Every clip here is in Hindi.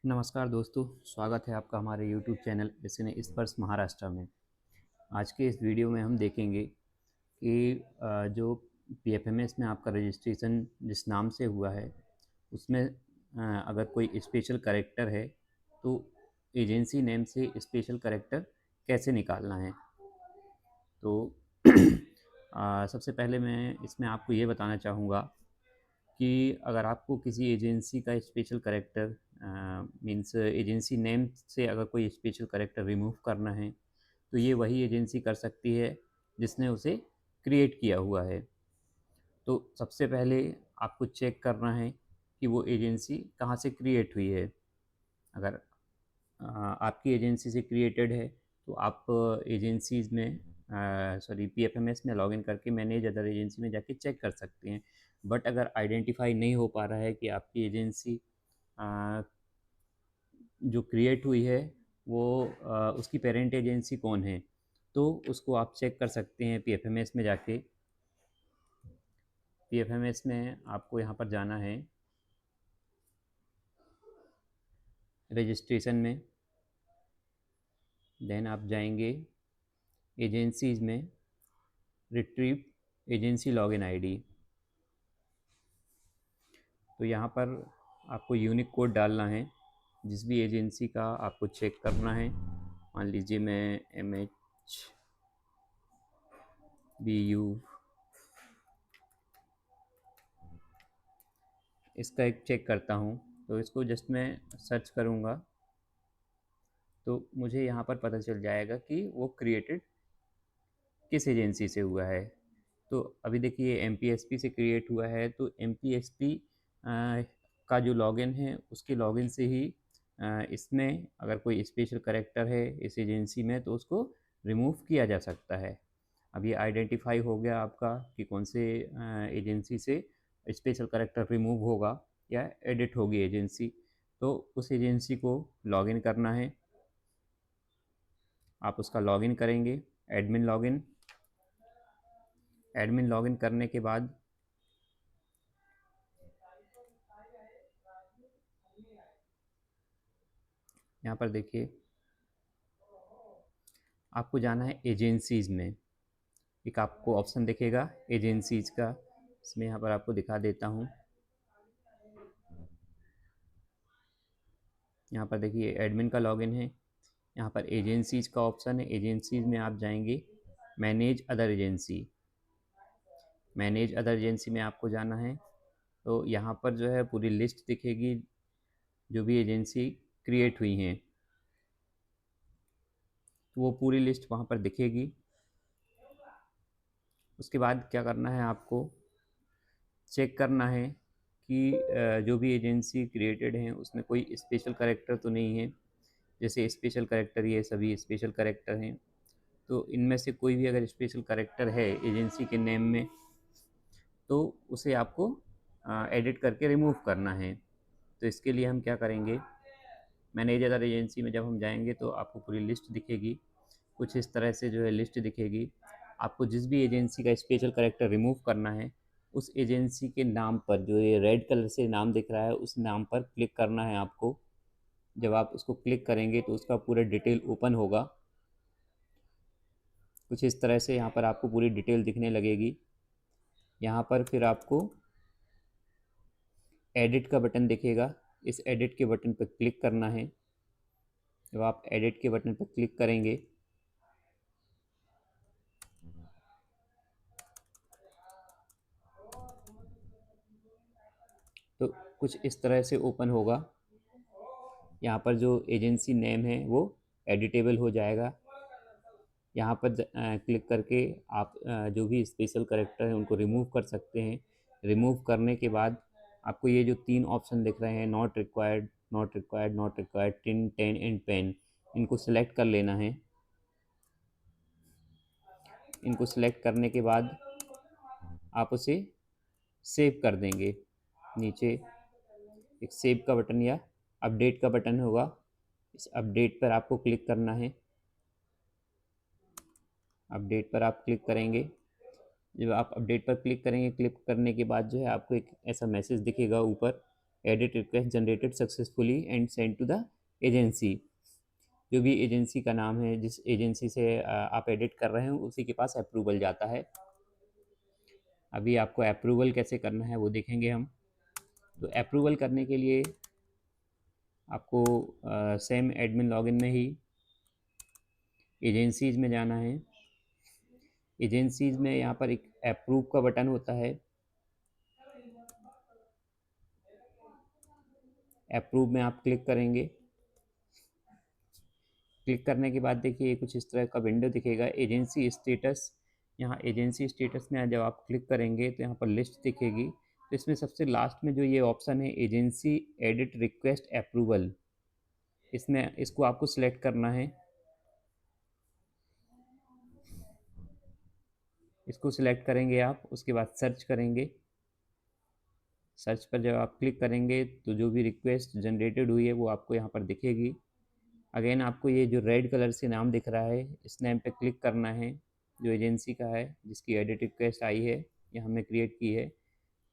नमस्कार दोस्तों, स्वागत है आपका हमारे यूट्यूब चैनल एसएन स्पर्श महाराष्ट्र में। आज के इस वीडियो में हम देखेंगे कि जो पीएफएमएस में आपका रजिस्ट्रेशन जिस नाम से हुआ है उसमें अगर कोई स्पेशल कैरेक्टर है तो एजेंसी नेम से स्पेशल कैरेक्टर कैसे निकालना है। तो सबसे पहले मैं इसमें आपको ये बताना चाहूँगा कि अगर आपको किसी एजेंसी का special character means agency name से अगर कोई स्पेशल कैरेक्टर रिमूव करना है तो ये वही एजेंसी कर सकती है जिसने उसे क्रिएट किया हुआ है। तो सबसे पहले आपको चेक करना है कि वो एजेंसी कहाँ से क्रिएट हुई है। अगर आपकी एजेंसी से क्रिएटेड है तो आप एजेंसीज़ में पीएफएमएस में लॉगिन करके मैनेज अदर एजेंसी में जाके चेक कर सकते हैं। बट अगर आइडेंटिफाई नहीं हो पा रहा है कि आपकी एजेंसी जो क्रिएट हुई है वो उसकी पेरेंट एजेंसी कौन है, तो उसको आप चेक कर सकते हैं पीएफएमएस में जाके। पीएफएमएस में आपको यहाँ पर जाना है रजिस्ट्रेशन में, देन आप जाएंगे एजेंसीज़ में, रिट्रीव एजेंसी लॉगिन आईडी। तो यहाँ पर आपको यूनिक कोड डालना है जिस भी एजेंसी का आपको चेक करना है। मान लीजिए मैं MHBU इसका एक चेक करता हूँ, तो इसको जस्ट मैं सर्च करूँगा तो मुझे यहाँ पर पता चल जाएगा कि वो क्रिएटेड किस एजेंसी से हुआ है। तो अभी देखिए MPSP से क्रिएट हुआ है, तो MPSP का जो लॉगिन है उसके लॉगिन से ही इसमें अगर कोई स्पेशल कैरेक्टर है इस एजेंसी में तो उसको रिमूव किया जा सकता है। अब ये आइडेंटिफाई हो गया आपका कि कौन से एजेंसी से स्पेशल कैरेक्टर रिमूव होगा या एडिट होगी एजेंसी। तो उस एजेंसी को लॉगिन करना है। आप उसका लॉगिन करेंगे, एडमिन लॉगिन। एडमिन लॉगिन करने के बाद यहाँ पर देखिए आपको जाना है एजेंसीज़ में। एक आपको ऑप्शन दिखेगा एजेंसीज़ का, इसमें यहाँ पर आपको दिखा देता हूँ। यहाँ पर देखिए एडमिन का लॉगिन है, यहाँ पर एजेंसीज़ का ऑप्शन है। एजेंसीज़ में आप जाएंगे, manage other agency. Manage other agency में आपको जाना है, तो यहाँ पर जो है पूरी लिस्ट दिखेगी जो भी एजेंसी क्रिएट हुई हैं, तो वो पूरी लिस्ट वहाँ पर दिखेगी। उसके बाद क्या करना है, आपको चेक करना है कि जो भी एजेंसी क्रिएटेड हैं उसमें कोई स्पेशल कैरेक्टर तो नहीं है। जैसे स्पेशल कैरेक्टर, ये सभी स्पेशल कैरेक्टर हैं, तो इनमें से कोई भी अगर स्पेशल कैरेक्टर है एजेंसी के नेम में तो उसे आपको एडिट करके रिमूव करना है। तो इसके लिए हम क्या करेंगे, मैनेज अदर एजेंसी में जब हम जाएंगे तो आपको पूरी लिस्ट दिखेगी। कुछ इस तरह से जो है लिस्ट दिखेगी। आपको जिस भी एजेंसी का स्पेशल कैरेक्टर रिमूव करना है उस एजेंसी के नाम पर, जो ये रेड कलर से नाम दिख रहा है उस नाम पर क्लिक करना है आपको। जब आप उसको क्लिक करेंगे तो उसका पूरा डिटेल ओपन होगा। कुछ इस तरह से यहाँ पर आपको पूरी डिटेल दिखने लगेगी। यहाँ पर फिर आपको एडिट का बटन दिखेगा, इस एडिट के बटन पर क्लिक करना है। जब आप एडिट के बटन पर क्लिक करेंगे तो कुछ इस तरह से ओपन होगा। यहाँ पर जो एजेंसी नेम है वो एडिटेबल हो जाएगा। यहाँ पर क्लिक करके आप जो भी स्पेशल कैरेक्टर हैं उनको रिमूव कर सकते हैं। रिमूव करने के बाद आपको ये जो 3 ऑप्शन दिख रहे हैं, not required, not required, not required, TIN, TAN and PAN, इनको सेलेक्ट कर लेना है। इनको सेलेक्ट करने के बाद आप उसे सेव कर देंगे। नीचे एक सेव का बटन या अपडेट का बटन होगा, इस अपडेट पर आपको क्लिक करना है। अपडेट पर आप क्लिक करेंगे। जब आप अपडेट पर क्लिक करेंगे, क्लिक करने के बाद जो है आपको एक ऐसा मैसेज दिखेगा ऊपर edit request generated successfully and send to the agency. जो भी एजेंसी का नाम है, जिस एजेंसी से आप एडिट कर रहे हो, उसी के पास अप्रूवल जाता है। अभी आपको अप्रूवल कैसे करना है वो देखेंगे हम। तो अप्रूवल करने के लिए आपको सेम एडमिन लॉगिन में ही एजेंसीज़ में जाना है। एजेंसीज़ में यहाँ पर एक अप्रूव का बटन होता है। अप्रूव में आप क्लिक करेंगे। क्लिक करने के बाद देखिए कुछ इस तरह का विंडो दिखेगा, एजेंसी स्टेटस। यहाँ एजेंसी स्टेटस में जब आप क्लिक करेंगे तो यहाँ पर लिस्ट दिखेगी। तो इसमें सबसे लास्ट में जो ये ऑप्शन है, एजेंसी एडिट रिक्वेस्ट अप्रूवल, इसमें इसको आपको सिलेक्ट करना है। इसको सिलेक्ट करेंगे आप, उसके बाद सर्च करेंगे। सर्च पर जब आप क्लिक करेंगे तो जो भी रिक्वेस्ट जनरेटेड हुई है वो आपको यहाँ पर दिखेगी। अगेन आपको ये जो रेड कलर से नाम दिख रहा है, इस नेम पे क्लिक करना है, जो एजेंसी का है, जिसकी एडिट रिक्वेस्ट आई है या हमने क्रिएट की है,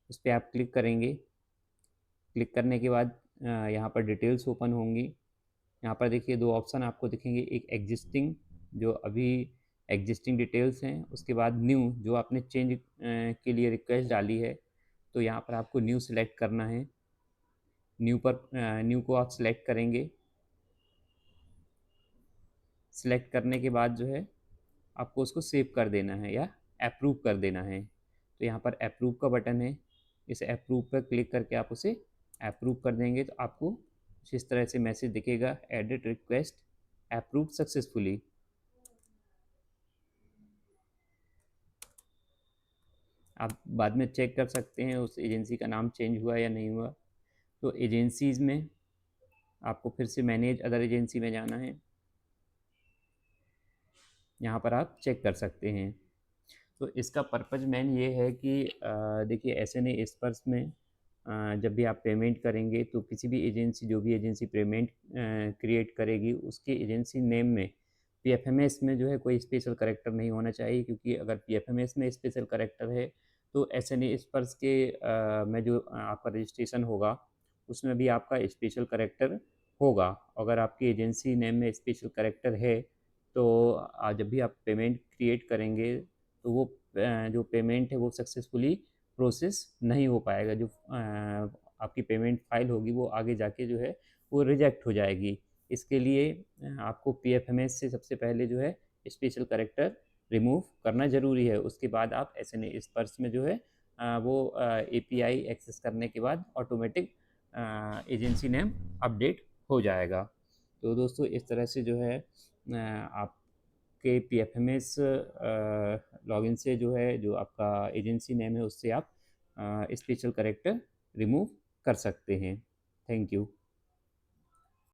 उस पर आप क्लिक करेंगे। क्लिक करने के बाद यहाँ पर डिटेल्स ओपन होंगी। यहाँ पर देखिए दो ऑप्शन आपको दिखेंगे, एक एग्जिस्टिंग, जो अभी एग्जिस्टिंग डिटेल्स हैं, उसके बाद न्यू, जो आपने चेंज के लिए रिक्वेस्ट डाली है। तो यहाँ पर आपको न्यू सिलेक्ट करना है। न्यू को आप सिलेक्ट करेंगे। सिलेक्ट करने के बाद जो है आपको उसको सेव कर देना है या अप्रूव कर देना है। तो यहाँ पर अप्रूव का बटन है, इस अप्रूव पर क्लिक करके आप उसे अप्रूव कर देंगे तो आपको कुछ इस तरह से मैसेज दिखेगा, एडिट रिक्वेस्ट अप्रूव सक्सेसफुली। आप बाद में चेक कर सकते हैं उस एजेंसी का नाम चेंज हुआ या नहीं हुआ। तो एजेंसीज़ में आपको फिर से मैनेज अदर एजेंसी में जाना है। यहाँ पर आप चेक कर सकते हैं। तो इसका पर्पज़ मेन ये है कि देखिए एसएनए स्पर्श में जब भी आप पेमेंट करेंगे तो किसी भी एजेंसी, जो भी एजेंसी पेमेंट क्रिएट करेगी, उसके एजेंसी नेम में पीएफएमएस में जो है कोई स्पेशल करैक्टर नहीं होना चाहिए, क्योंकि अगर पीएफएमएस में स्पेशल करैक्टर है तो एसएनए स्पर्श के में जो आपका रजिस्ट्रेशन होगा उसमें भी आपका स्पेशल करैक्टर होगा। अगर आपकी एजेंसी नेम में स्पेशल करैक्टर है तो जब भी आप पेमेंट क्रिएट करेंगे तो वो जो पेमेंट है वो सक्सेसफुली प्रोसेस नहीं हो पाएगा। जो आपकी पेमेंट फाइल होगी वो आगे जाके जो है वो रिजेक्ट हो जाएगी। इसके लिए आपको पीएफएमएस से सबसे पहले जो है स्पेशल करैक्टर रिमूव करना ज़रूरी है। उसके बाद आप एसएनए स्पर्श में जो है वो एपीआई एक्सेस करने के बाद ऑटोमेटिक एजेंसी नेम अपडेट हो जाएगा। तो दोस्तों इस तरह से जो है आप के पीएफएमएस लॉगिन से जो है, जो आपका एजेंसी नेम है, उससे आप स्पेशल करैक्टर रिमूव कर सकते हैं। Thank you.